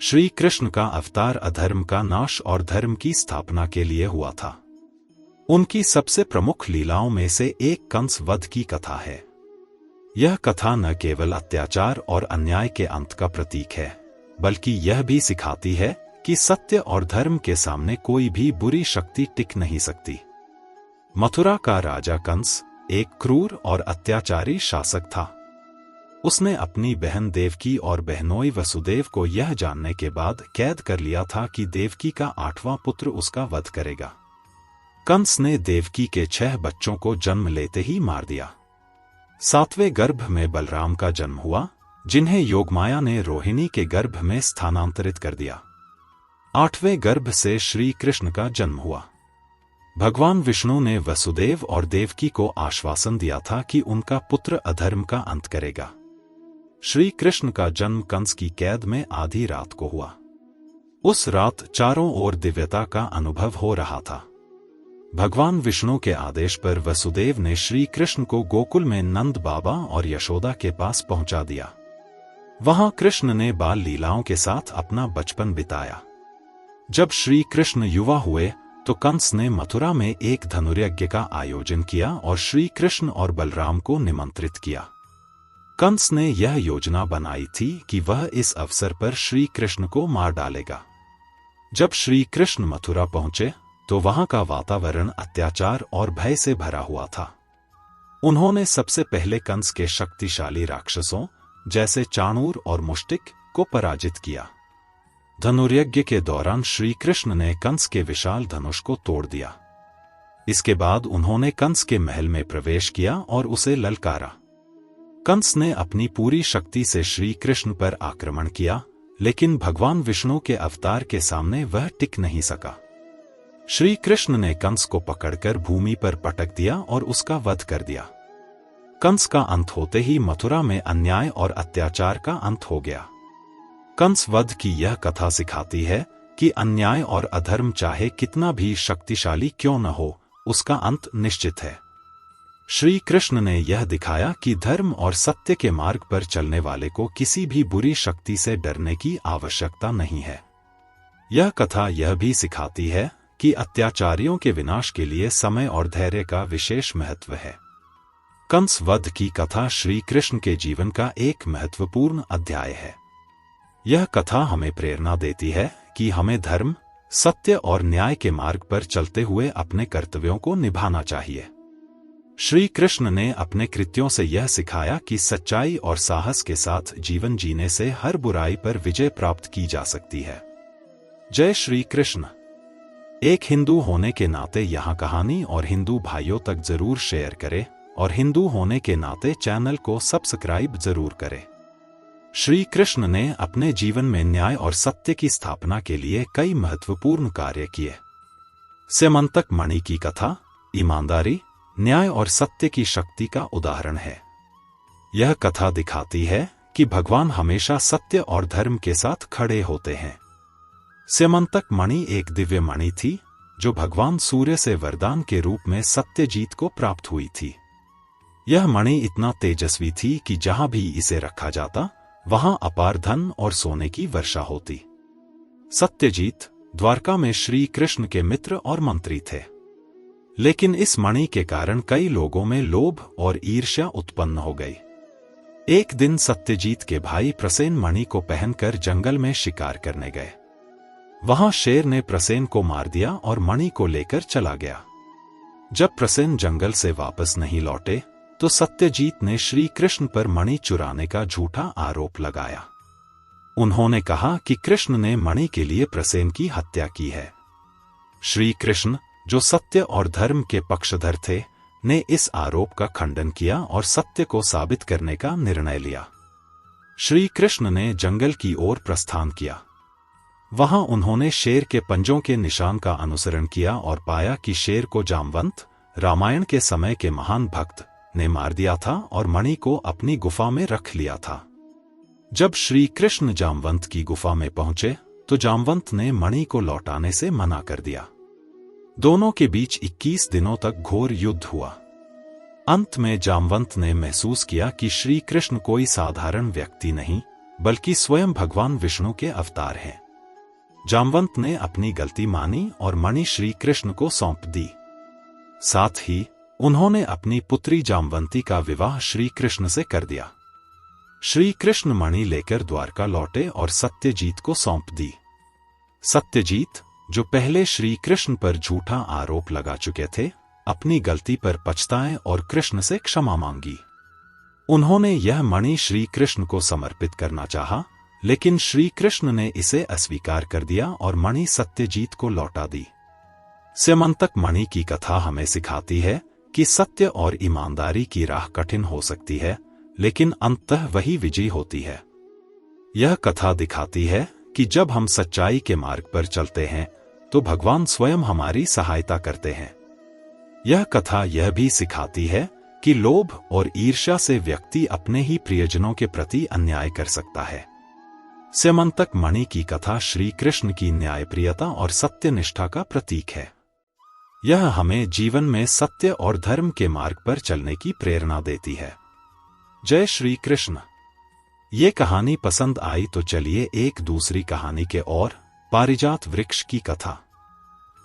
श्री कृष्ण का अवतार अधर्म का नाश और धर्म की स्थापना के लिए हुआ था। उनकी सबसे प्रमुख लीलाओं में से एक कंस वध की कथा है। यह कथा न केवल अत्याचार और अन्याय के अंत का प्रतीक है, बल्कि यह भी सिखाती है कि सत्य और धर्म के सामने कोई भी बुरी शक्ति टिक नहीं सकती। मथुरा का राजा कंस एक क्रूर और अत्याचारी शासक था। उसने अपनी बहन देवकी और बहनोई वसुदेव को यह जानने के बाद कैद कर लिया था कि देवकी का 8वां पुत्र उसका वध करेगा। कंस ने देवकी के 6 बच्चों को जन्म लेते ही मार दिया। 7वें गर्भ में बलराम का जन्म हुआ, जिन्हें योगमाया ने रोहिणी के गर्भ में स्थानांतरित कर दिया। 8वें गर्भ से श्री कृष्ण का जन्म हुआ। भगवान विष्णु ने वसुदेव और देवकी को आश्वासन दिया था कि उनका पुत्र अधर्म का अंत करेगा। श्री कृष्ण का जन्म कंस की कैद में आधी रात को हुआ। उस रात चारों ओर दिव्यता का अनुभव हो रहा था। भगवान विष्णु के आदेश पर वसुदेव ने श्री कृष्ण को गोकुल में नंद बाबा और यशोदा के पास पहुंचा दिया। वहां कृष्ण ने बाल लीलाओं के साथ अपना बचपन बिताया। जब श्री कृष्ण युवा हुए तो कंस ने मथुरा में एक धनुर्यज्ञ का आयोजन किया और श्री कृष्ण और बलराम को निमंत्रित किया। कंस ने यह योजना बनाई थी कि वह इस अवसर पर श्री कृष्ण को मार डालेगा। जब श्री कृष्ण मथुरा पहुंचे तो वहां का वातावरण अत्याचार और भय से भरा हुआ था। उन्होंने सबसे पहले कंस के शक्तिशाली राक्षसों जैसे चाणूर और मुष्टिक को पराजित किया। धनुर्यज्ञ के दौरान श्री कृष्ण ने कंस के विशाल धनुष को तोड़ दिया। इसके बाद उन्होंने कंस के महल में प्रवेश किया और उसे ललकारा। कंस ने अपनी पूरी शक्ति से श्री कृष्ण पर आक्रमण किया, लेकिन भगवान विष्णु के अवतार के सामने वह टिक नहीं सका। श्री कृष्ण ने कंस को पकड़कर भूमि पर पटक दिया और उसका वध कर दिया। कंस का अंत होते ही मथुरा में अन्याय और अत्याचार का अंत हो गया। कंस वध की यह कथा सिखाती है कि अन्याय और अधर्म चाहे कितना भी शक्तिशाली क्यों न हो, उसका अंत निश्चित है। श्री कृष्ण ने यह दिखाया कि धर्म और सत्य के मार्ग पर चलने वाले को किसी भी बुरी शक्ति से डरने की आवश्यकता नहीं है। यह कथा यह भी सिखाती है कि अत्याचारियों के विनाश के लिए समय और धैर्य का विशेष महत्व है। कंस वध की कथा श्री कृष्ण के जीवन का एक महत्वपूर्ण अध्याय है। यह कथा हमें प्रेरणा देती है कि हमें धर्म, सत्य और न्याय के मार्ग पर चलते हुए अपने कर्तव्यों को निभाना चाहिए। श्री कृष्ण ने अपने कृत्यों से यह सिखाया कि सच्चाई और साहस के साथ जीवन जीने से हर बुराई पर विजय प्राप्त की जा सकती है। जय श्री कृष्ण। एक हिंदू होने के नाते यह कहानी और हिंदू भाइयों तक जरूर शेयर करें और हिंदू होने के नाते चैनल को सब्सक्राइब जरूर करें। श्री कृष्ण ने अपने जीवन में न्याय और सत्य की स्थापना के लिए कई महत्वपूर्ण कार्य किए। स्यमंतक मणि की कथा ईमानदारी, न्याय और सत्य की शक्ति का उदाहरण है। यह कथा दिखाती है कि भगवान हमेशा सत्य और धर्म के साथ खड़े होते हैं। स्यमंतक मणि एक दिव्य मणि थी जो भगवान सूर्य से वरदान के रूप में सत्यजीत को प्राप्त हुई थी। यह मणि इतना तेजस्वी थी कि जहां भी इसे रखा जाता वहां अपार धन और सोने की वर्षा होती। सत्यजीत द्वारका में श्री कृष्ण के मित्र और मंत्री थे, लेकिन इस मणि के कारण कई लोगों में लोभ और ईर्ष्या उत्पन्न हो गई। एक दिन सत्यजीत के भाई प्रसेन मणि को पहनकर जंगल में शिकार करने गए। वहां शेर ने प्रसेन को मार दिया और मणि को लेकर चला गया। जब प्रसेन जंगल से वापस नहीं लौटे तो सत्यजीत ने श्री कृष्ण पर मणि चुराने का झूठा आरोप लगाया। उन्होंने कहा कि कृष्ण ने मणि के लिए प्रसेन की हत्या की है। श्री कृष्ण, जो सत्य और धर्म के पक्षधर थे, ने इस आरोप का खंडन किया और सत्य को साबित करने का निर्णय लिया। श्री कृष्ण ने जंगल की ओर प्रस्थान किया। वहां उन्होंने शेर के पंजों के निशान का अनुसरण किया और पाया कि शेर को जामवंत, रामायण के समय के महान भक्त, ने मार दिया था और मणि को अपनी गुफा में रख लिया था। जब श्री कृष्ण जामवंत की गुफा में पहुंचे तो जामवंत ने मणि को लौटाने से मना कर दिया। दोनों के बीच 21 दिनों तक घोर युद्ध हुआ। अंत में जामवंत ने महसूस किया कि श्री कृष्ण कोई साधारण व्यक्ति नहीं, बल्कि स्वयं भगवान विष्णु के अवतार हैं। जामवंत ने अपनी गलती मानी और मणि श्री कृष्ण को सौंप दी। साथ ही उन्होंने अपनी पुत्री जामवंती का विवाह श्री कृष्ण से कर दिया। श्री कृष्ण मणि लेकर द्वारका लौटे और सत्यजीत को सौंप दी। सत्यजीत, जो पहले श्री कृष्ण पर झूठा आरोप लगा चुके थे, अपनी गलती पर पछताए और कृष्ण से क्षमा मांगी। उन्होंने यह मणि श्री कृष्ण को समर्पित करना चाहा, लेकिन श्री कृष्ण ने इसे अस्वीकार कर दिया और मणि सत्यजीत को लौटा दी। स्यमंतक मणि की कथा हमें सिखाती है कि सत्य और ईमानदारी की राह कठिन हो सकती है, लेकिन अंततः वही विजयी होती है। यह कथा दिखाती है कि जब हम सच्चाई के मार्ग पर चलते हैं तो भगवान स्वयं हमारी सहायता करते हैं। यह कथा यह भी सिखाती है कि लोभ और ईर्ष्या से व्यक्ति अपने ही प्रियजनों के प्रति अन्याय कर सकता है। स्यमंतक मणि की कथा श्री कृष्ण की न्यायप्रियता और सत्यनिष्ठा का प्रतीक है। यह हमें जीवन में सत्य और धर्म के मार्ग पर चलने की प्रेरणा देती है। जय श्री कृष्ण। ये कहानी पसंद आई तो चलिए एक दूसरी कहानी के और। पारिजात वृक्ष की कथा।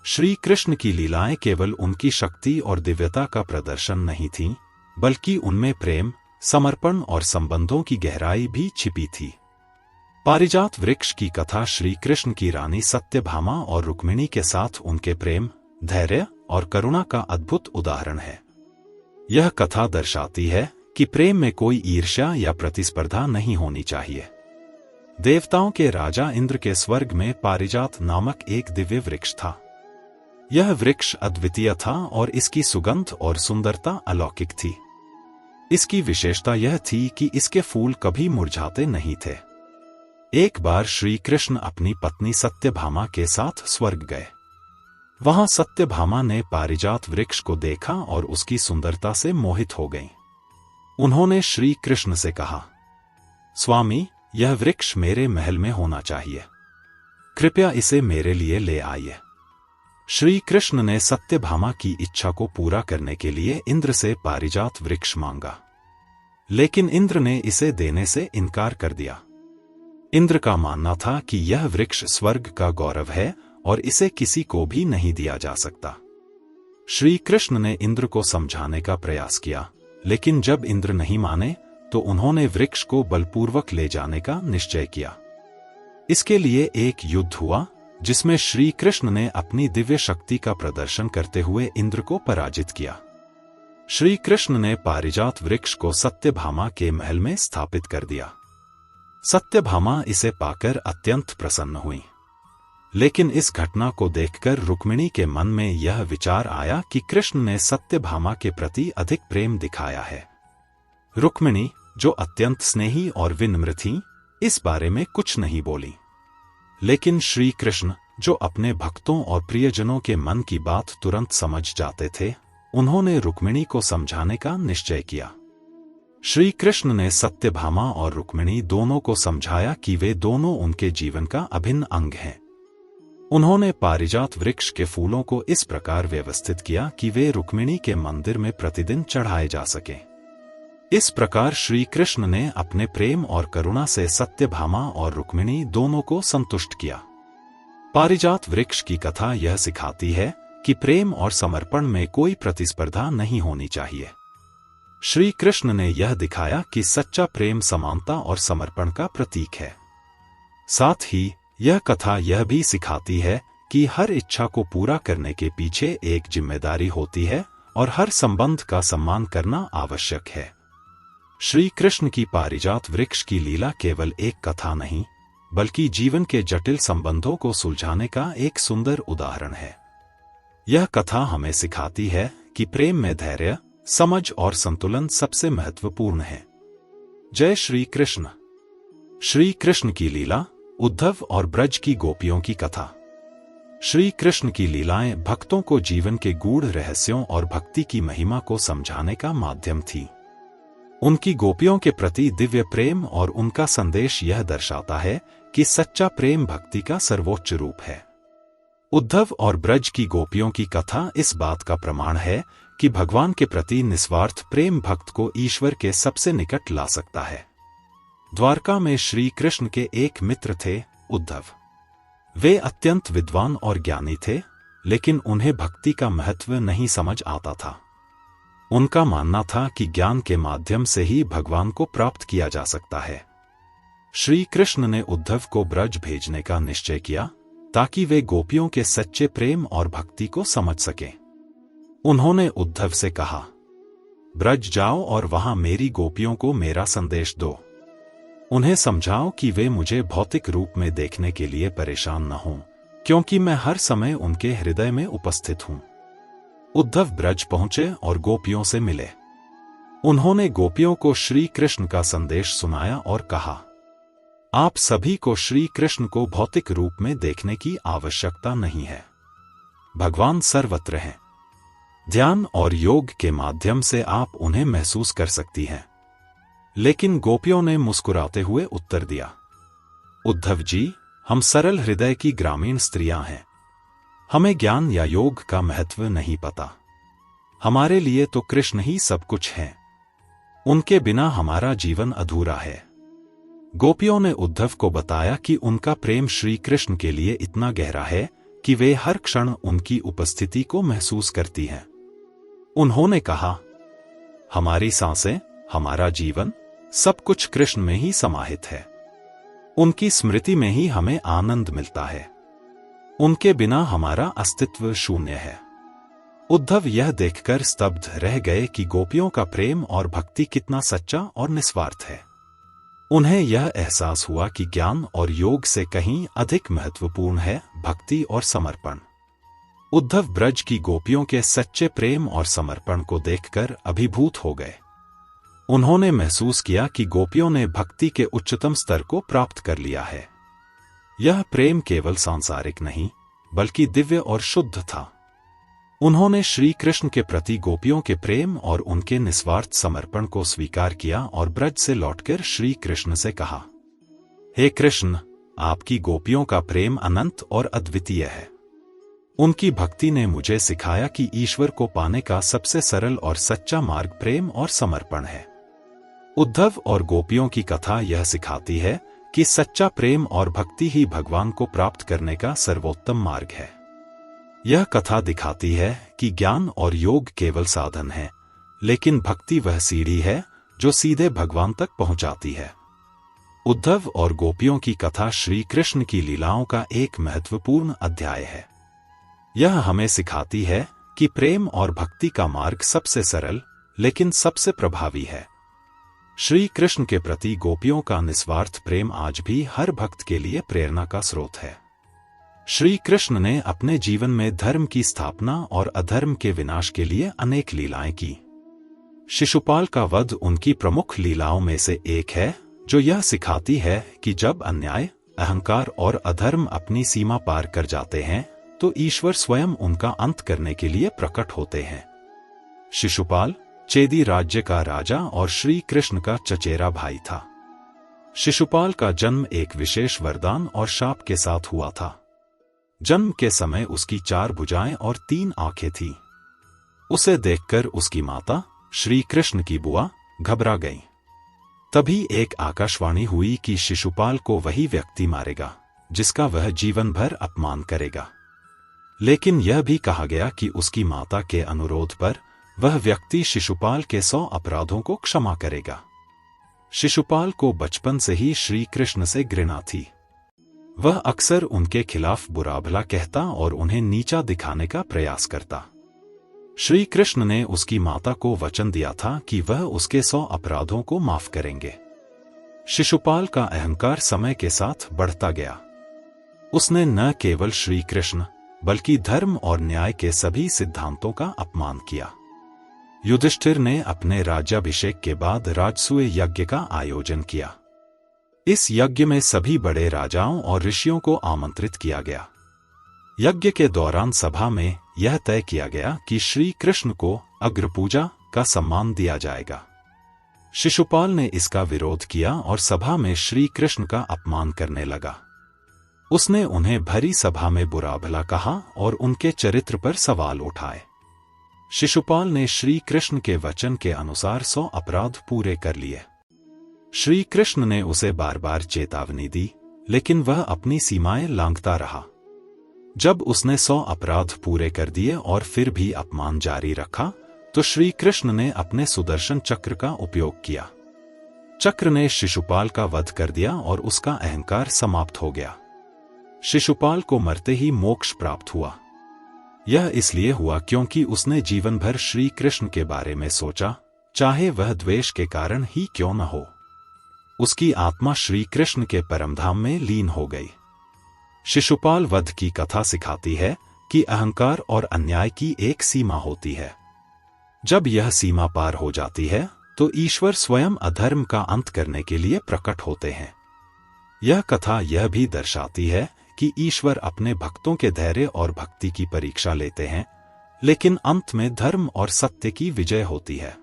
श्री कृष्ण की लीलाएं केवल उनकी शक्ति और दिव्यता का प्रदर्शन नहीं थीं, बल्कि उनमें प्रेम, समर्पण और संबंधों की गहराई भी छिपी थी। पारिजात वृक्ष की कथा श्री कृष्ण की रानी सत्यभामा और रुक्मिणी के साथ उनके प्रेम, धैर्य और करुणा का अद्भुत उदाहरण है। यह कथा दर्शाती है कि प्रेम में कोई ईर्ष्या या प्रतिस्पर्धा नहीं होनी चाहिए। देवताओं के राजा इंद्र के स्वर्ग में पारिजात नामक एक दिव्य वृक्ष था। यह वृक्ष अद्वितीय था और इसकी सुगंध और सुंदरता अलौकिक थी। इसकी विशेषता यह थी कि इसके फूल कभी मुरझाते नहीं थे। एक बार श्री कृष्ण अपनी पत्नी सत्यभामा के साथ स्वर्ग गए। वहां सत्यभामा ने पारिजात वृक्ष को देखा और उसकी सुंदरता से मोहित हो गईं। उन्होंने श्री कृष्ण से कहा, स्वामी, यह वृक्ष मेरे महल में होना चाहिए। कृपया इसे मेरे लिए ले आइए। श्री कृष्ण ने सत्यभामा की इच्छा को पूरा करने के लिए इंद्र से पारिजात वृक्ष मांगा, लेकिन इंद्र ने इसे देने से इनकार कर दिया। इंद्र का मानना था कि यह वृक्ष स्वर्ग का गौरव है और इसे किसी को भी नहीं दिया जा सकता। श्री कृष्ण ने इंद्र को समझाने का प्रयास किया, लेकिन जब इंद्र नहीं माने तो उन्होंने वृक्ष को बलपूर्वक ले जाने का निश्चय किया। इसके लिए एक युद्ध हुआ, जिसमें श्री कृष्ण ने अपनी दिव्य शक्ति का प्रदर्शन करते हुए इंद्र को पराजित किया। श्री कृष्ण ने पारिजात वृक्ष को सत्यभामा के महल में स्थापित कर दिया। सत्यभामा इसे पाकर अत्यंत प्रसन्न हुई, लेकिन इस घटना को देखकर रुक्मिणी के मन में यह विचार आया कि कृष्ण ने सत्यभामा के प्रति अधिक प्रेम दिखाया है। रुक्मिणी, जो अत्यंत स्नेही और विनम्र थीं, इस बारे में कुछ नहीं बोली। लेकिन श्री कृष्ण, जो अपने भक्तों और प्रियजनों के मन की बात तुरंत समझ जाते थे, उन्होंने रुक्मिणी को समझाने का निश्चय किया। श्री कृष्ण ने सत्यभामा और रुक्मिणी दोनों को समझाया कि वे दोनों उनके जीवन का अभिन्न अंग हैं। उन्होंने पारिजात वृक्ष के फूलों को इस प्रकार व्यवस्थित किया कि वे रुक्मिणी के मंदिर में प्रतिदिन चढ़ाए जा सकें। इस प्रकार श्री कृष्ण ने अपने प्रेम और करुणा से सत्यभामा और रुक्मिणी दोनों को संतुष्ट किया। पारिजात वृक्ष की कथा यह सिखाती है कि प्रेम और समर्पण में कोई प्रतिस्पर्धा नहीं होनी चाहिए। श्री कृष्ण ने यह दिखाया कि सच्चा प्रेम समानता और समर्पण का प्रतीक है। साथ ही यह कथा यह भी सिखाती है कि हर इच्छा को पूरा करने के पीछे एक जिम्मेदारी होती है और हर संबंध का सम्मान करना आवश्यक है। श्री कृष्ण की पारिजात वृक्ष की लीला केवल एक कथा नहीं, बल्कि जीवन के जटिल संबंधों को सुलझाने का एक सुंदर उदाहरण है। यह कथा हमें सिखाती है कि प्रेम में धैर्य, समझ और संतुलन सबसे महत्वपूर्ण है। जय श्री कृष्ण। श्री कृष्ण की लीला, उद्धव और ब्रज की गोपियों की कथा। श्री कृष्ण की लीलाएं भक्तों को जीवन के गूढ़ रहस्यों और भक्ति की महिमा को समझाने का माध्यम थी। उनकी गोपियों के प्रति दिव्य प्रेम और उनका संदेश यह दर्शाता है कि सच्चा प्रेम भक्ति का सर्वोच्च रूप है। उद्धव और ब्रज की गोपियों की कथा इस बात का प्रमाण है कि भगवान के प्रति निस्वार्थ प्रेम भक्त को ईश्वर के सबसे निकट ला सकता है। द्वारका में श्री कृष्ण के एक मित्र थे, उद्धव। वे अत्यंत विद्वान और ज्ञानी थे, लेकिन उन्हें भक्ति का महत्व नहीं समझ आता था। उनका मानना था कि ज्ञान के माध्यम से ही भगवान को प्राप्त किया जा सकता है। श्री कृष्ण ने उद्धव को ब्रज भेजने का निश्चय किया, ताकि वे गोपियों के सच्चे प्रेम और भक्ति को समझ सकें। उन्होंने उद्धव से कहा, ब्रज जाओ और वहां मेरी गोपियों को मेरा संदेश दो। उन्हें समझाओ कि वे मुझे भौतिक रूप में देखने के लिए परेशान न हों, क्योंकि मैं हर समय उनके हृदय में उपस्थित हूं। उद्धव ब्रज पहुंचे और गोपियों से मिले। उन्होंने गोपियों को श्री कृष्ण का संदेश सुनाया और कहा, आप सभी को श्री कृष्ण को भौतिक रूप में देखने की आवश्यकता नहीं है। भगवान सर्वत्र हैं। ध्यान और योग के माध्यम से आप उन्हें महसूस कर सकती हैं। लेकिन गोपियों ने मुस्कुराते हुए उत्तर दिया, उद्धव जी, हम सरल हृदय की ग्रामीण स्त्रियां हैं। हमें ज्ञान या योग का महत्व नहीं पता। हमारे लिए तो कृष्ण ही सब कुछ हैं। उनके बिना हमारा जीवन अधूरा है। गोपियों ने उद्धव को बताया कि उनका प्रेम श्री कृष्ण के लिए इतना गहरा है कि वे हर क्षण उनकी उपस्थिति को महसूस करती हैं। उन्होंने कहा, हमारी सांसें, हमारा जीवन, सब कुछ कृष्ण में ही समाहित है। उनकी स्मृति में ही हमें आनंद मिलता है। उनके बिना हमारा अस्तित्व शून्य है। उद्धव यह देखकर स्तब्ध रह गए कि गोपियों का प्रेम और भक्ति कितना सच्चा और निस्वार्थ है। उन्हें यह एहसास हुआ कि ज्ञान और योग से कहीं अधिक महत्वपूर्ण है भक्ति और समर्पण। उद्धव ब्रज की गोपियों के सच्चे प्रेम और समर्पण को देखकर अभिभूत हो गए। उन्होंने महसूस किया कि गोपियों ने भक्ति के उच्चतम स्तर को प्राप्त कर लिया है। यह प्रेम केवल सांसारिक नहीं, बल्कि दिव्य और शुद्ध था। उन्होंने श्री कृष्ण के प्रति गोपियों के प्रेम और उनके निस्वार्थ समर्पण को स्वीकार किया और ब्रज से लौटकर श्री कृष्ण से कहा, हे कृष्ण, आपकी गोपियों का प्रेम अनंत और अद्वितीय है। उनकी भक्ति ने मुझे सिखाया कि ईश्वर को पाने का सबसे सरल और सच्चा मार्ग प्रेम और समर्पण है। उद्धव और गोपियों की कथा यह सिखाती है कि सच्चा प्रेम और भक्ति ही भगवान को प्राप्त करने का सर्वोत्तम मार्ग है। यह कथा दिखाती है कि ज्ञान और योग केवल साधन है, लेकिन भक्ति वह सीढ़ी है जो सीधे भगवान तक पहुंचाती है। उद्धव और गोपियों की कथा श्री कृष्ण की लीलाओं का एक महत्वपूर्ण अध्याय है। यह हमें सिखाती है कि प्रेम और भक्ति का मार्ग सबसे सरल लेकिन सबसे प्रभावी है। श्री कृष्ण के प्रति गोपियों का निस्वार्थ प्रेम आज भी हर भक्त के लिए प्रेरणा का स्रोत है। श्री कृष्ण ने अपने जीवन में धर्म की स्थापना और अधर्म के विनाश के लिए अनेक लीलाएं की। शिशुपाल का वध उनकी प्रमुख लीलाओं में से एक है, जो यह सिखाती है कि जब अन्याय, अहंकार और अधर्म अपनी सीमा पार कर जाते हैं, तो ईश्वर स्वयं उनका अंत करने के लिए प्रकट होते हैं। शिशुपाल चेदी राज्य का राजा और श्री कृष्ण का चचेरा भाई था। शिशुपाल का जन्म एक विशेष वरदान और शाप के साथ हुआ था। जन्म के समय उसकी 4 भुजाएं और 3 आंखें थीं। उसे देखकर उसकी माता, श्री कृष्ण की बुआ, घबरा गईं। तभी एक आकाशवाणी हुई कि शिशुपाल को वही व्यक्ति मारेगा जिसका वह जीवन भर अपमान करेगा। लेकिन यह भी कहा गया कि उसकी माता के अनुरोध पर वह व्यक्ति शिशुपाल के 100 अपराधों को क्षमा करेगा। शिशुपाल को बचपन से ही श्री कृष्ण से घृणा थी। वह अक्सर उनके खिलाफ बुरा भला कहता और उन्हें नीचा दिखाने का प्रयास करता। श्री कृष्ण ने उसकी माता को वचन दिया था कि वह उसके 100 अपराधों को माफ करेंगे। शिशुपाल का अहंकार समय के साथ बढ़ता गया। उसने न केवल श्री कृष्ण बल्कि धर्म और न्याय के सभी सिद्धांतों का अपमान किया। युधिष्ठिर ने अपने राज्याभिषेक के बाद राजसूय यज्ञ का आयोजन किया। इस यज्ञ में सभी बड़े राजाओं और ऋषियों को आमंत्रित किया गया। यज्ञ के दौरान सभा में यह तय किया गया कि श्री कृष्ण को अग्रपूजा का सम्मान दिया जाएगा। शिशुपाल ने इसका विरोध किया और सभा में श्री कृष्ण का अपमान करने लगा। उसने उन्हें भरी सभा में बुरा भला कहा और उनके चरित्र पर सवाल उठाए। शिशुपाल ने श्री कृष्ण के वचन के अनुसार 100 अपराध पूरे कर लिए। श्री कृष्ण ने उसे बार बार चेतावनी दी, लेकिन वह अपनी सीमाएं लांघता रहा। जब उसने 100 अपराध पूरे कर दिए और फिर भी अपमान जारी रखा, तो श्री कृष्ण ने अपने सुदर्शन चक्र का उपयोग किया। चक्र ने शिशुपाल का वध कर दिया और उसका अहंकार समाप्त हो गया। शिशुपाल को मरते ही मोक्ष प्राप्त हुआ। यह इसलिए हुआ क्योंकि उसने जीवन भर श्री कृष्ण के बारे में सोचा, चाहे वह द्वेष के कारण ही क्यों न हो। उसकी आत्मा श्री कृष्ण के परमधाम में लीन हो गई। शिशुपाल वध की कथा सिखाती है कि अहंकार और अन्याय की एक सीमा होती है। जब यह सीमा पार हो जाती है तो ईश्वर स्वयं अधर्म का अंत करने के लिए प्रकट होते हैं। यह कथा यह भी दर्शाती है कि ईश्वर अपने भक्तों के धैर्य और भक्ति की परीक्षा लेते हैं, लेकिन अंत में धर्म और सत्य की विजय होती है।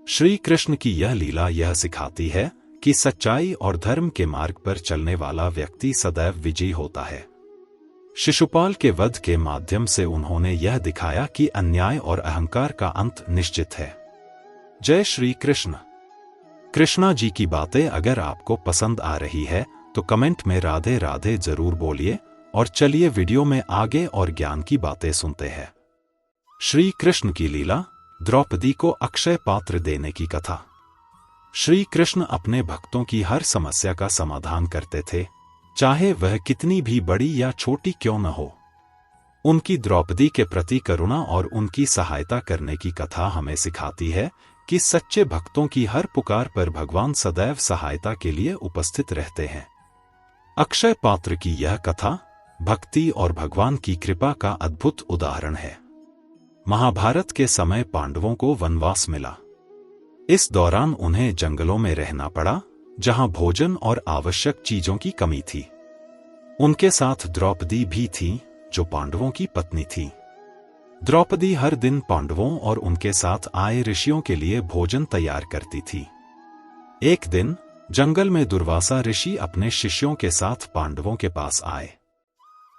श्री कृष्ण की यह लीला यह सिखाती है कि सच्चाई और धर्म के मार्ग पर चलने वाला व्यक्ति सदैव विजयी होता है। शिशुपाल के वध के माध्यम से उन्होंने यह दिखाया कि अन्याय और अहंकार का अंत निश्चित है। जय श्री कृष्ण। कृष्णा जी की बातें अगर आपको पसंद आ रही है तो कमेंट में राधे राधे जरूर बोलिए, और चलिए वीडियो में आगे और ज्ञान की बातें सुनते हैं। श्री कृष्ण की लीला, द्रौपदी को अक्षय पात्र देने की कथा। श्री कृष्ण अपने भक्तों की हर समस्या का समाधान करते थे, चाहे वह कितनी भी बड़ी या छोटी क्यों न हो। उनकी द्रौपदी के प्रति करुणा और उनकी सहायता करने की कथा हमें सिखाती है कि सच्चे भक्तों की हर पुकार पर भगवान सदैव सहायता के लिए उपस्थित रहते हैं। अक्षय पात्र की यह कथा भक्ति और भगवान की कृपा का अद्भुत उदाहरण है। महाभारत के समय पांडवों को वनवास मिला। इस दौरान उन्हें जंगलों में रहना पड़ा, जहां भोजन और आवश्यक चीजों की कमी थी। उनके साथ द्रौपदी भी थी, जो पांडवों की पत्नी थी। द्रौपदी हर दिन पांडवों और उनके साथ आए ऋषियों के लिए भोजन तैयार करती थी। एक दिन जंगल में दुर्वासा ऋषि अपने शिष्यों के साथ पांडवों के पास आए।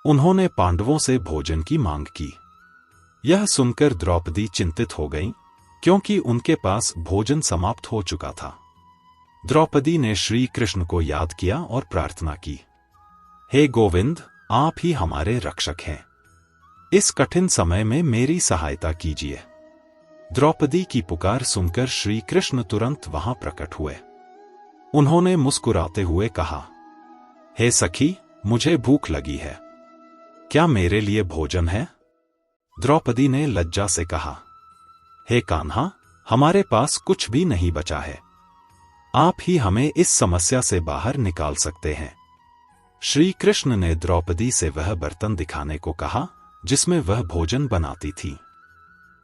उन्होंने पांडवों से भोजन की मांग की। यह सुनकर द्रौपदी चिंतित हो गईं, क्योंकि उनके पास भोजन समाप्त हो चुका था। द्रौपदी ने श्री कृष्ण को याद किया और प्रार्थना की, हे गोविंद, आप ही हमारे रक्षक हैं। इस कठिन समय में मेरी सहायता कीजिए। द्रौपदी की पुकार सुनकर श्री कृष्ण तुरंत वहां प्रकट हुए। उन्होंने मुस्कुराते हुए कहा, हे सखी, मुझे भूख लगी है, क्या मेरे लिए भोजन है? द्रौपदी ने लज्जा से कहा, हे कान्हा, हमारे पास कुछ भी नहीं बचा है। आप ही हमें इस समस्या से बाहर निकाल सकते हैं। श्री कृष्ण ने द्रौपदी से वह बर्तन दिखाने को कहा जिसमें वह भोजन बनाती थी।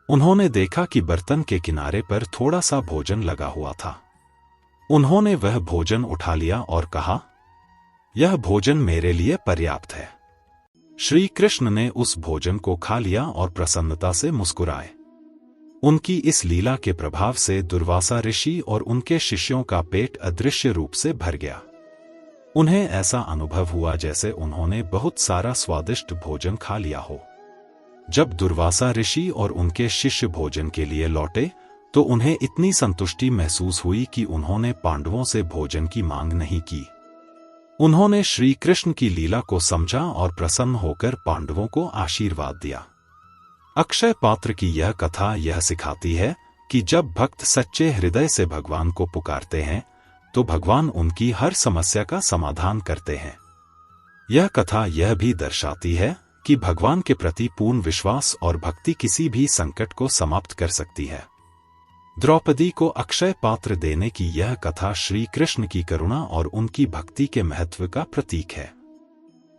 उन्होंने देखा कि बर्तन के किनारे पर थोड़ा सा भोजन लगा हुआ था। उन्होंने वह भोजन उठा लिया और कहा, यह भोजन मेरे लिए पर्याप्त है। श्री कृष्ण ने उस भोजन को खा लिया और प्रसन्नता से मुस्कुराए। उनकी इस लीला के प्रभाव से दुर्वासा ऋषि और उनके शिष्यों का पेट अदृश्य रूप से भर गया। उन्हें ऐसा अनुभव हुआ जैसे उन्होंने बहुत सारा स्वादिष्ट भोजन खा लिया हो। जब दुर्वासा ऋषि और उनके शिष्य भोजन के लिए लौटे तो उन्हें इतनी संतुष्टि महसूस हुई कि उन्होंने पांडवों से भोजन की मांग नहीं की। उन्होंने श्री कृष्ण की लीला को समझा और प्रसन्न होकर पांडवों को आशीर्वाद दिया। अक्षय पात्र की यह कथा यह सिखाती है कि जब भक्त सच्चे हृदय से भगवान को पुकारते हैं तो भगवान उनकी हर समस्या का समाधान करते हैं। यह कथा यह भी दर्शाती है कि भगवान के प्रति पूर्ण विश्वास और भक्ति किसी भी संकट को समाप्त कर सकती है। द्रौपदी को अक्षय पात्र देने की यह कथा श्री कृष्ण की करुणा और उनकी भक्ति के महत्व का प्रतीक है।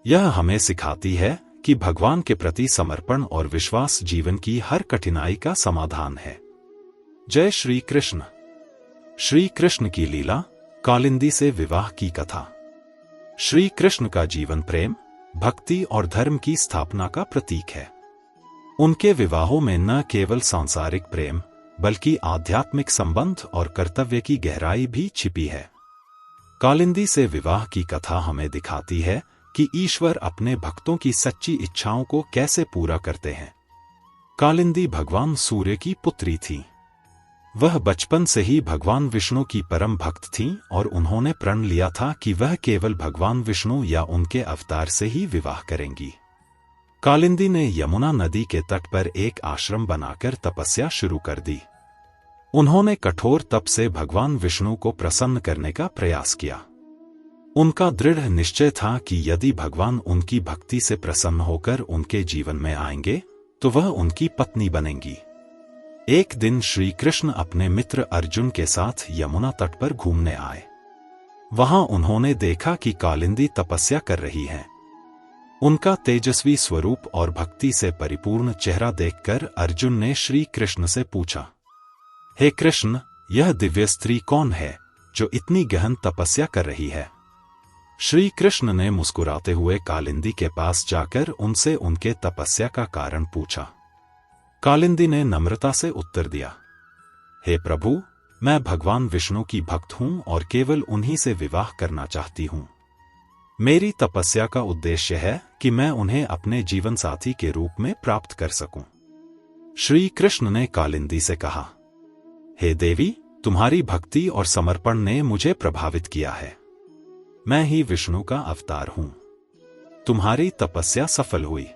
यह हमें सिखाती है कि भगवान के प्रति समर्पण और विश्वास जीवन की हर कठिनाई का समाधान है। जय श्री कृष्ण। श्री कृष्ण की लीला, कालिंदी से विवाह की कथा। श्री कृष्ण का जीवन प्रेम, भक्ति और धर्म की स्थापना का प्रतीक है। उनके विवाहों में न केवल सांसारिक प्रेम बल्कि आध्यात्मिक संबंध और कर्तव्य की गहराई भी छिपी है। कालिंदी से विवाह की कथा हमें दिखाती है कि ईश्वर अपने भक्तों की सच्ची इच्छाओं को कैसे पूरा करते हैं। कालिंदी भगवान सूर्य की पुत्री थी। वह बचपन से ही भगवान विष्णु की परम भक्त थीं और उन्होंने प्रण लिया था कि वह केवल भगवान विष्णु या उनके अवतार से ही विवाह करेंगी। कालिंदी ने यमुना नदी के तट पर एक आश्रम बनाकर तपस्या शुरू कर दी। उन्होंने कठोर तप से भगवान विष्णु को प्रसन्न करने का प्रयास किया। उनका दृढ़ निश्चय था कि यदि भगवान उनकी भक्ति से प्रसन्न होकर उनके जीवन में आएंगे तो वह उनकी पत्नी बनेंगी। एक दिन श्री कृष्ण अपने मित्र अर्जुन के साथ यमुना तट पर घूमने आए। वहां उन्होंने देखा कि कालिंदी तपस्या कर रही हैं। उनका तेजस्वी स्वरूप और भक्ति से परिपूर्ण चेहरा देखकर अर्जुन ने श्री कृष्ण से पूछा, हे कृष्ण, यह दिव्य स्त्री कौन है जो इतनी गहन तपस्या कर रही है? श्री कृष्ण ने मुस्कुराते हुए कालिंदी के पास जाकर उनसे उनके तपस्या का कारण पूछा। कालिंदी ने नम्रता से उत्तर दिया, हे प्रभु, मैं भगवान विष्णु की भक्त हूं और केवल उन्हीं से विवाह करना चाहती हूं। मेरी तपस्या का उद्देश्य है कि मैं उन्हें अपने जीवन साथी के रूप में प्राप्त कर सकूं। श्री कृष्ण ने कालिंदी से कहा, हे देवी, तुम्हारी भक्ति और समर्पण ने मुझे प्रभावित किया है। मैं ही विष्णु का अवतार हूं। तुम्हारी तपस्या सफल हुई।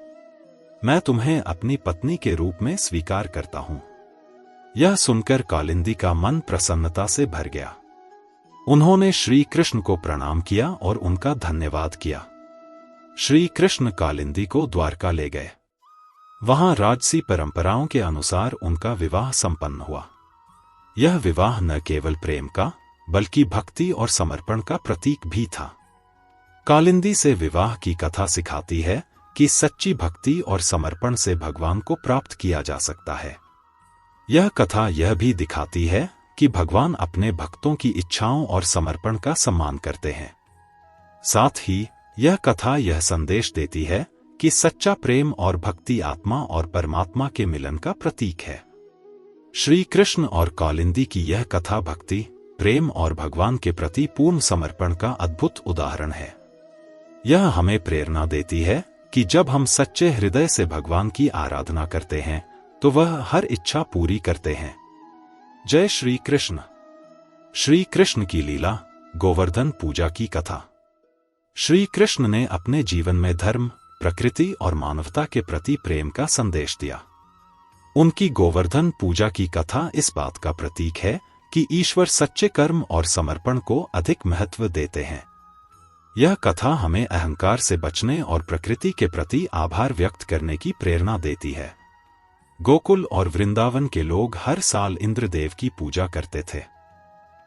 मैं तुम्हें अपनी पत्नी के रूप में स्वीकार करता हूं। यह सुनकर कालिंदी का मन प्रसन्नता से भर गया। उन्होंने श्री कृष्ण को प्रणाम किया और उनका धन्यवाद किया। श्री कृष्ण कालिंदी को द्वारका ले गए। वहां राजसी परंपराओं के अनुसार उनका विवाह संपन्न हुआ। यह विवाह न केवल प्रेम का बल्कि भक्ति और समर्पण का प्रतीक भी था। कालिंदी से विवाह की कथा सिखाती है कि सच्ची भक्ति और समर्पण से भगवान को प्राप्त किया जा सकता है। यह कथा यह भी दिखाती है कि भगवान अपने भक्तों की इच्छाओं और समर्पण का सम्मान करते हैं। साथ ही यह कथा यह संदेश देती है कि सच्चा प्रेम और भक्ति आत्मा और परमात्मा के मिलन का प्रतीक है। श्री कृष्ण और कालिंदी की यह कथा भक्ति, प्रेम और भगवान के प्रति पूर्ण समर्पण का अद्भुत उदाहरण है। यह हमें प्रेरणा देती है कि जब हम सच्चे हृदय से भगवान की आराधना करते हैं तो वह हर इच्छा पूरी करते हैं। जय श्री कृष्ण। श्री कृष्ण की लीला, गोवर्धन पूजा की कथा। श्री कृष्ण ने अपने जीवन में धर्म, प्रकृति और मानवता के प्रति प्रेम का संदेश दिया। उनकी गोवर्धन पूजा की कथा इस बात का प्रतीक है कि ईश्वर सच्चे कर्म और समर्पण को अधिक महत्व देते हैं। यह कथा हमें अहंकार से बचने और प्रकृति के प्रति आभार व्यक्त करने की प्रेरणा देती है। गोकुल और वृंदावन के लोग हर साल इंद्रदेव की पूजा करते थे।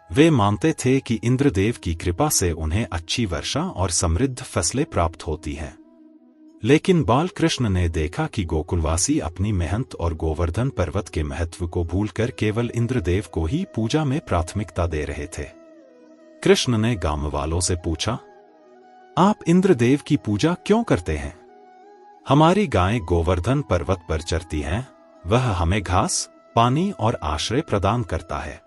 वे मानते थे कि इंद्रदेव की कृपा से उन्हें अच्छी वर्षा और समृद्ध फसलें प्राप्त होती हैं। लेकिन बालकृष्ण ने देखा कि गोकुलवासी अपनी मेहनत और गोवर्धन पर्वत के महत्व को भूलकर केवल इंद्रदेव को ही पूजा में प्राथमिकता दे रहे थे। कृष्ण ने गांव वालों से पूछा, आप इंद्रदेव की पूजा क्यों करते हैं? हमारी गायें गोवर्धन पर्वत पर चरती हैं, वह हमें घास, पानी और आश्रय प्रदान करता है।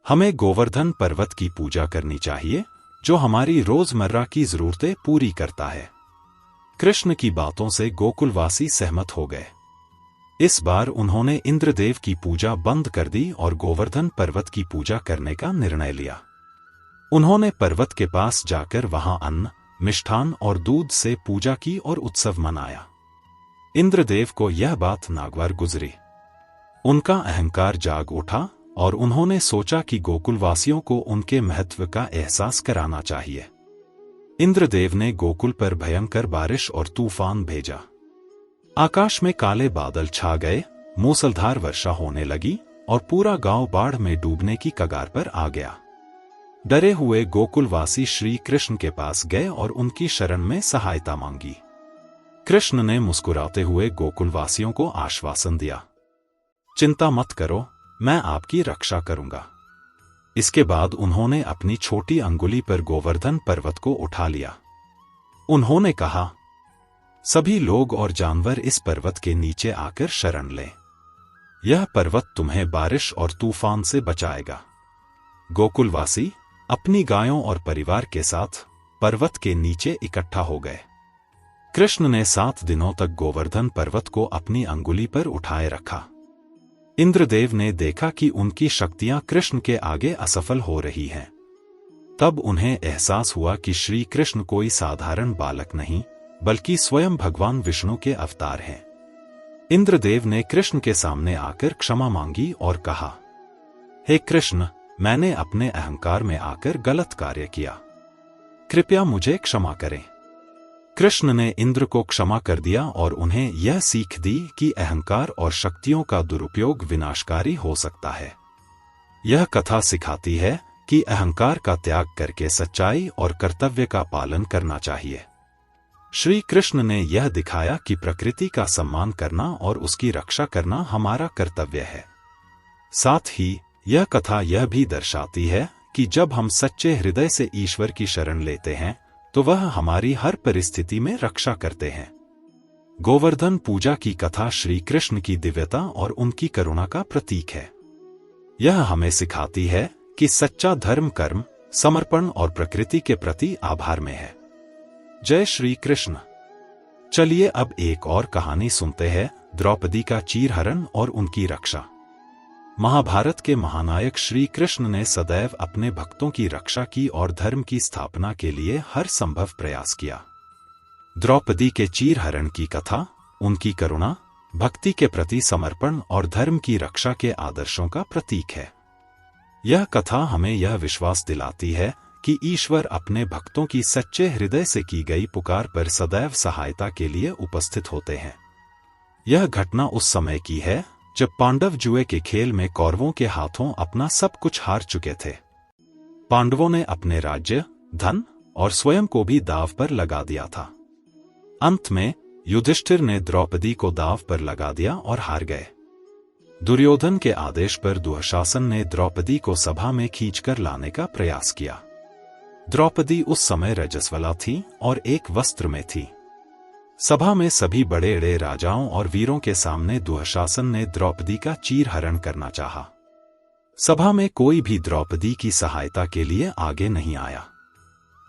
हमें गोवर्धन पर्वत की पूजा करनी चाहिए जो हमारी रोजमर्रा की जरूरतें पूरी करता है। कृष्ण की बातों से गोकुलवासी सहमत हो गए। इस बार उन्होंने इंद्रदेव की पूजा बंद कर दी और गोवर्धन पर्वत की पूजा करने का निर्णय लिया। उन्होंने पर्वत के पास जाकर वहां अन्न, मिष्ठान और दूध से पूजा की और उत्सव मनाया। इंद्रदेव को यह बात नागवार गुजरी। उनका अहंकार जाग उठा और उन्होंने सोचा कि गोकुलवासियों को उनके महत्व का एहसास कराना चाहिए। इंद्रदेव ने गोकुल पर भयंकर बारिश और तूफान भेजा। आकाश में काले बादल छा गए, मूसलधार वर्षा होने लगी और पूरा गांव बाढ़ में डूबने की कगार पर आ गया। डरे हुए गोकुलवासी श्री कृष्ण के पास गए और उनकी शरण में सहायता मांगी। कृष्ण ने मुस्कुराते हुए गोकुलवासियों को आश्वासन दिया, चिंता मत करो, मैं आपकी रक्षा करूंगा। इसके बाद उन्होंने अपनी छोटी अंगुली पर गोवर्धन पर्वत को उठा लिया। उन्होंने कहा, सभी लोग और जानवर इस पर्वत के नीचे आकर शरण लें। यह पर्वत तुम्हें बारिश और तूफान से बचाएगा। गोकुलवासी अपनी गायों और परिवार के साथ पर्वत के नीचे इकट्ठा हो गए। कृष्ण ने 7 दिनों तक गोवर्धन पर्वत को अपनी अंगुली पर उठाए रखा। इंद्रदेव ने देखा कि उनकी शक्तियां कृष्ण के आगे असफल हो रही हैं। तब उन्हें एहसास हुआ कि श्री कृष्ण कोई साधारण बालक नहीं, बल्कि स्वयं भगवान विष्णु के अवतार हैं। इंद्रदेव ने कृष्ण के सामने आकर क्षमा मांगी और कहा, हे कृष्ण, मैंने अपने अहंकार में आकर गलत कार्य किया, कृपया मुझे क्षमा करें। कृष्ण ने इंद्र को क्षमा कर दिया और उन्हें यह सीख दी कि अहंकार और शक्तियों का दुरुपयोग विनाशकारी हो सकता है। यह कथा सिखाती है कि अहंकार का त्याग करके सच्चाई और कर्तव्य का पालन करना चाहिए। श्री कृष्ण ने यह दिखाया कि प्रकृति का सम्मान करना और उसकी रक्षा करना हमारा कर्तव्य है। साथ ही यह कथा यह भी दर्शाती है कि जब हम सच्चे हृदय से ईश्वर की शरण लेते हैं तो वह हमारी हर परिस्थिति में रक्षा करते हैं। गोवर्धन पूजा की कथा श्री कृष्ण की दिव्यता और उनकी करुणा का प्रतीक है। यह हमें सिखाती है कि सच्चा धर्म कर्म, समर्पण और प्रकृति के प्रति आभार में है। जय श्री कृष्ण। चलिए अब एक और कहानी सुनते हैं, द्रौपदी का चीरहरण और उनकी रक्षा। महाभारत के महानायक श्री कृष्ण ने सदैव अपने भक्तों की रक्षा की और धर्म की स्थापना के लिए हर संभव प्रयास किया। द्रौपदी के चीरहरण की कथा उनकी करुणा, भक्ति के प्रति समर्पण और धर्म की रक्षा के आदर्शों का प्रतीक है। यह कथा हमें यह विश्वास दिलाती है कि ईश्वर अपने भक्तों की सच्चे हृदय से की गई पुकार पर सदैव सहायता के लिए उपस्थित होते हैं। यह घटना उस समय की है जब पांडव जुए के खेल में कौरवों के हाथों अपना सब कुछ हार चुके थे। पांडवों ने अपने राज्य, धन और स्वयं को भी दांव पर लगा दिया था। अंत में युधिष्ठिर ने द्रौपदी को दांव पर लगा दिया और हार गए। दुर्योधन के आदेश पर दुशासन ने द्रौपदी को सभा में खींचकर लाने का प्रयास किया। द्रौपदी उस समय रजस्वला थी और एक वस्त्र में थी। सभा में सभी बड़े बड़े राजाओं और वीरों के सामने दुशासन ने द्रौपदी का चीरहरण करना चाहा। सभा में कोई भी द्रौपदी की सहायता के लिए आगे नहीं आया।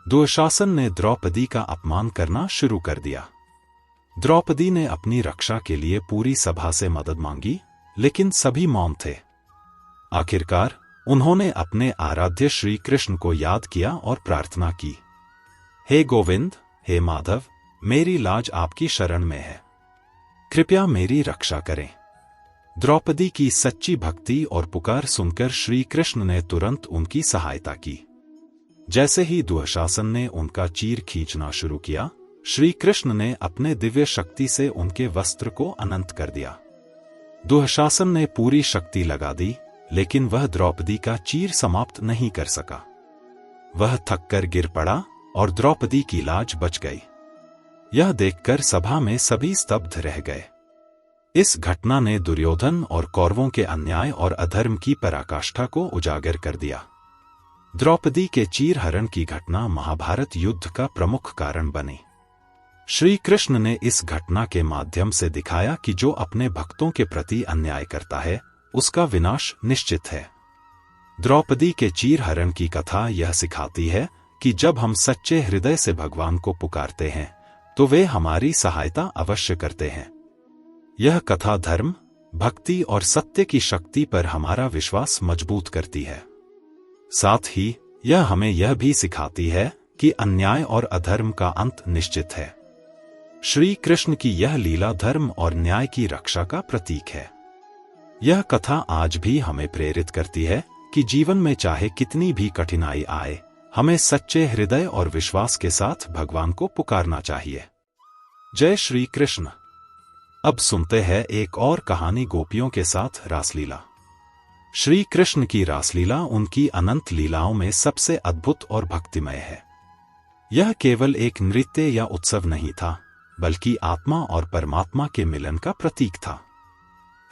दुशासन ने द्रौपदी का अपमान करना शुरू कर दिया। द्रौपदी ने अपनी रक्षा के लिए पूरी सभा से मदद मांगी, लेकिन सभी मौन थे। आखिरकार उन्होंने अपने आराध्य श्री कृष्ण को याद किया और प्रार्थना की, हे गोविंद, हे माधव, मेरी लाज आपकी शरण में है, कृपया मेरी रक्षा करें। द्रौपदी की सच्ची भक्ति और पुकार सुनकर श्री कृष्ण ने तुरंत उनकी सहायता की। जैसे ही दुशासन ने उनका चीर खींचना शुरू किया, श्री कृष्ण ने अपने दिव्य शक्ति से उनके वस्त्र को अनंत कर दिया। दुशासन ने पूरी शक्ति लगा दी, लेकिन वह द्रौपदी का चीर समाप्त नहीं कर सका। वह थककर गिर पड़ा और द्रौपदी की लाज बच गई। यह देखकर सभा में सभी स्तब्ध रह गए। इस घटना ने दुर्योधन और कौरवों के अन्याय और अधर्म की पराकाष्ठा को उजागर कर दिया। द्रौपदी के चीरहरण की घटना महाभारत युद्ध का प्रमुख कारण बनी। श्री कृष्ण ने इस घटना के माध्यम से दिखाया कि जो अपने भक्तों के प्रति अन्याय करता है, उसका विनाश निश्चित है। द्रौपदी के चीरहरण की कथा यह सिखाती है कि जब हम सच्चे हृदय से भगवान को पुकारते हैं, तो वे हमारी सहायता अवश्य करते हैं। यह कथा धर्म, भक्ति और सत्य की शक्ति पर हमारा विश्वास मजबूत करती है। साथ ही यह हमें यह भी सिखाती है कि अन्याय और अधर्म का अंत निश्चित है। श्री कृष्ण की यह लीला धर्म और न्याय की रक्षा का प्रतीक है। यह कथा आज भी हमें प्रेरित करती है कि जीवन में चाहे कितनी भी कठिनाई आए, हमें सच्चे हृदय और विश्वास के साथ भगवान को पुकारना चाहिए। जय श्री कृष्ण। अब सुनते हैं एक और कहानी, गोपियों के साथ रासलीला। श्री कृष्ण की रासलीला उनकी अनंत लीलाओं में सबसे अद्भुत और भक्तिमय है। यह केवल एक नृत्य या उत्सव नहीं था, बल्कि आत्मा और परमात्मा के मिलन का प्रतीक था।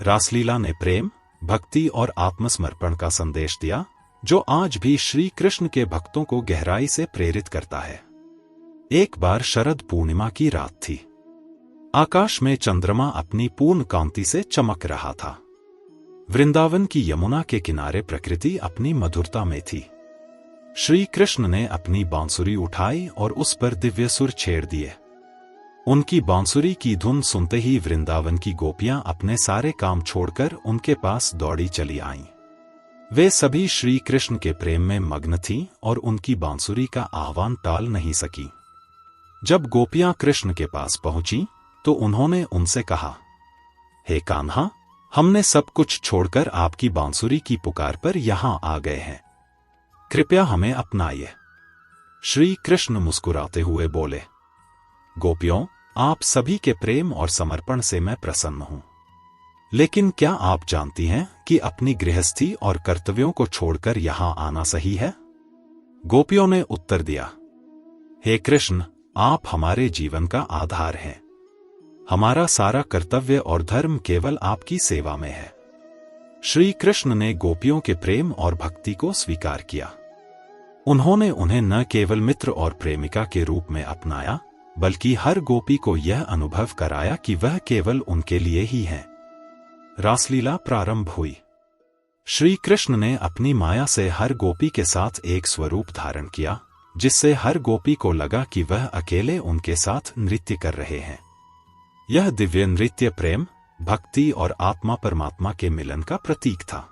रासलीला ने प्रेम, भक्ति और आत्मसमर्पण का संदेश दिया, जो आज भी श्री कृष्ण के भक्तों को गहराई से प्रेरित करता है। एक बार शरद पूर्णिमा की रात थी। आकाश में चंद्रमा अपनी पूर्ण कांति से चमक रहा था। वृंदावन की यमुना के किनारे प्रकृति अपनी मधुरता में थी। श्री कृष्ण ने अपनी बांसुरी उठाई और उस पर दिव्य सुर छेड़ दिए। उनकी बांसुरी की धुन सुनते ही वृंदावन की गोपियां अपने सारे काम छोड़कर उनके पास दौड़ी चली आईं। वे सभी श्री कृष्ण के प्रेम में मग्न थीं और उनकी बांसुरी का आह्वान टाल नहीं सकी। जब गोपियां कृष्ण के पास पहुंची तो उन्होंने उनसे कहा, हे कान्हा, हमने सब कुछ छोड़कर आपकी बांसुरी की पुकार पर यहां आ गए हैं, कृपया हमें अपनाइए। श्री कृष्ण मुस्कुराते हुए बोले, गोपियों, आप सभी के प्रेम और समर्पण से मैं प्रसन्न हूं, लेकिन क्या आप जानती हैं कि अपनी गृहस्थी और कर्तव्यों को छोड़कर यहां आना सही है? गोपियों ने उत्तर दिया, हे कृष्ण, आप हमारे जीवन का आधार हैं। हमारा सारा कर्तव्य और धर्म केवल आपकी सेवा में है। श्री कृष्ण ने गोपियों के प्रेम और भक्ति को स्वीकार किया। उन्होंने उन्हें न केवल मित्र और प्रेमिका के रूप में अपनाया, बल्कि हर गोपी को यह अनुभव कराया कि वह केवल उनके लिए ही है। रासलीला प्रारंभ हुई। श्री कृष्ण ने अपनी माया से हर गोपी के साथ एक स्वरूप धारण किया, जिससे हर गोपी को लगा कि वह अकेले उनके साथ नृत्य कर रहे हैं। यह दिव्य नृत्य प्रेम, भक्ति और आत्मा परमात्मा के मिलन का प्रतीक था।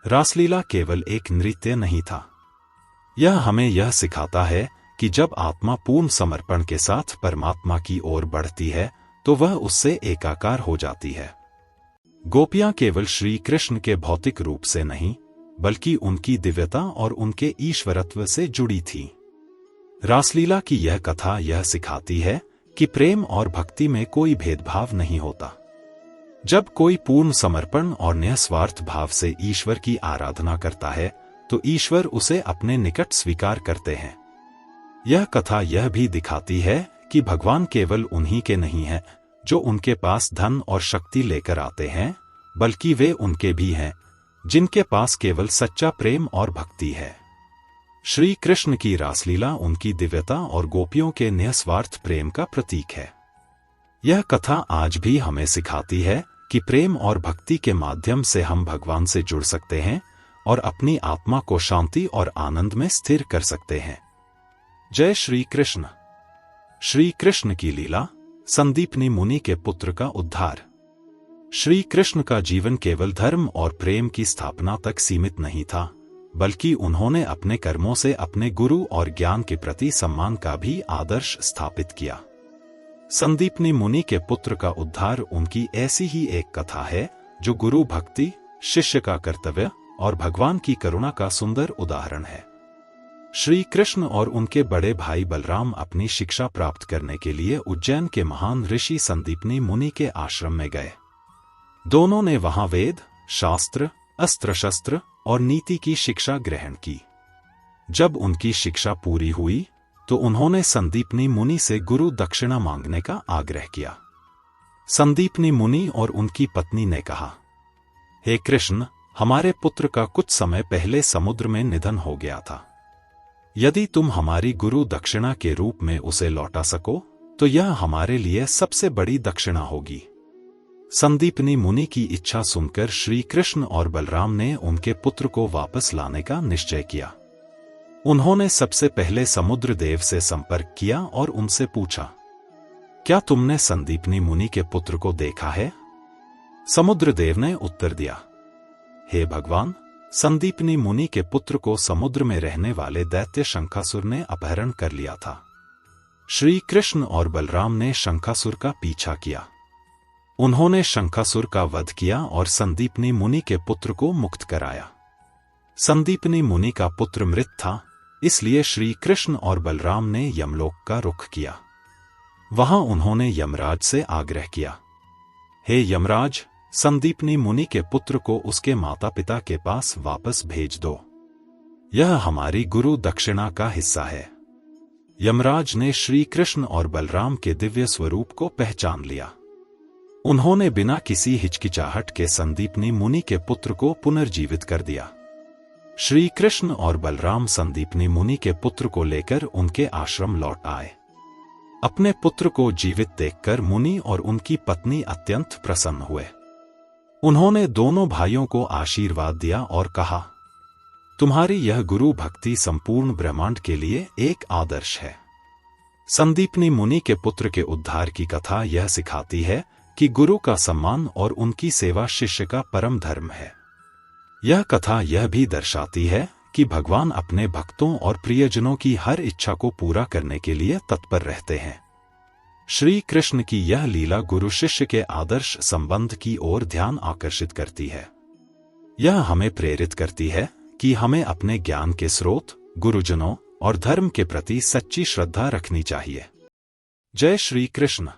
रासलीला केवल एक नृत्य नहीं था। यह हमें यह सिखाता है कि जब आत्मा पूर्ण समर्पण के साथ परमात्मा की ओर बढ़ती है तो वह उससे एकाकार हो जाती है। गोपियां केवल श्री कृष्ण के भौतिक रूप से नहीं, बल्कि उनकी दिव्यता और उनके ईश्वरत्व से जुड़ी थी। रासलीला की यह कथा यह सिखाती है कि प्रेम और भक्ति में कोई भेदभाव नहीं होता। जब कोई पूर्ण समर्पण और निस्वार्थ भाव से ईश्वर की आराधना करता है तो ईश्वर उसे अपने निकट स्वीकार करते हैं। यह कथा यह भी दिखाती है कि भगवान केवल उन्हीं के नहीं हैं जो उनके पास धन और शक्ति लेकर आते हैं, बल्कि वे उनके भी हैं जिनके पास केवल सच्चा प्रेम और भक्ति है। श्री कृष्ण की रासलीला उनकी दिव्यता और गोपियों के निस्वार्थ प्रेम का प्रतीक है। यह कथा आज भी हमें सिखाती है कि प्रेम और भक्ति के माध्यम से हम भगवान से जुड़ सकते हैं और अपनी आत्मा को शांति और आनंद में स्थिर कर सकते हैं। जय श्री कृष्ण। श्री कृष्ण की लीला, संदीपनी मुनि के पुत्र का उद्धार। श्री कृष्ण का जीवन केवल धर्म और प्रेम की स्थापना तक सीमित नहीं था, बल्कि उन्होंने अपने कर्मों से अपने गुरु और ज्ञान के प्रति सम्मान का भी आदर्श स्थापित किया। संदीपनी मुनि के पुत्र का उद्धार उनकी ऐसी ही एक कथा है जो गुरु भक्ति, शिष्य का कर्तव्य और भगवान की करुणा का सुंदर उदाहरण है। श्री कृष्ण और उनके बड़े भाई बलराम अपनी शिक्षा प्राप्त करने के लिए उज्जैन के महान ऋषि संदीपनी मुनि के आश्रम में गए। दोनों ने वहां वेद, शास्त्र, अस्त्र शस्त्र और नीति की शिक्षा ग्रहण की। जब उनकी शिक्षा पूरी हुई तो उन्होंने संदीपनी मुनि से गुरु दक्षिणा मांगने का आग्रह किया। संदीपनी मुनि और उनकी पत्नी ने कहा, हे कृष्ण, हमारे पुत्र का कुछ समय पहले समुद्र में निधन हो गया था। यदि तुम हमारी गुरु दक्षिणा के रूप में उसे लौटा सको तो यह हमारे लिए सबसे बड़ी दक्षिणा होगी। संदीपनी मुनि की इच्छा सुनकर श्री कृष्ण और बलराम ने उनके पुत्र को वापस लाने का निश्चय किया। उन्होंने सबसे पहले समुद्र देव से संपर्क किया और उनसे पूछा, क्या तुमने संदीपनी मुनि के पुत्र को देखा है? समुद्र देव ने उत्तर दिया, हे भगवान, संदीपनी मुनि के पुत्र को समुद्र में रहने वाले दैत्य शंखासुर ने अपहरण कर लिया था। श्री कृष्ण और बलराम ने शंखासुर का पीछा किया। उन्होंने शंखासुर का वध किया और संदीपनी मुनि के पुत्र को मुक्त कराया। संदीपनी मुनि का पुत्र मृत था, इसलिए श्री कृष्ण और बलराम ने यमलोक का रुख किया। वहां उन्होंने यमराज से आग्रह किया, हे यमराज, संदीपनी मुनि के पुत्र को उसके माता पिता के पास वापस भेज दो। यह हमारी गुरु दक्षिणा का हिस्सा है। यमराज ने श्री कृष्ण और बलराम के दिव्य स्वरूप को पहचान लिया। उन्होंने बिना किसी हिचकिचाहट के संदीपनी मुनि के पुत्र को पुनर्जीवित कर दिया। श्री कृष्ण और बलराम संदीपनी मुनि के पुत्र को लेकर उनके आश्रम लौट आए। अपने पुत्र को जीवित देखकर मुनि और उनकी पत्नी अत्यंत प्रसन्न हुए। उन्होंने दोनों भाइयों को आशीर्वाद दिया और कहा, तुम्हारी यह गुरु भक्ति संपूर्ण ब्रह्मांड के लिए एक आदर्श है। संदीपनी मुनि के पुत्र के उद्धार की कथा यह सिखाती है कि गुरु का सम्मान और उनकी सेवा शिष्य का परम धर्म है। यह कथा यह भी दर्शाती है कि भगवान अपने भक्तों और प्रियजनों की हर इच्छा को पूरा करने के लिए तत्पर रहते हैं। श्री कृष्ण की यह लीला गुरु शिष्य के आदर्श संबंध की ओर ध्यान आकर्षित करती है। यह हमें प्रेरित करती है कि हमें अपने ज्ञान के स्रोत, गुरुजनों और धर्म के प्रति सच्ची श्रद्धा रखनी चाहिए। जय श्री कृष्ण।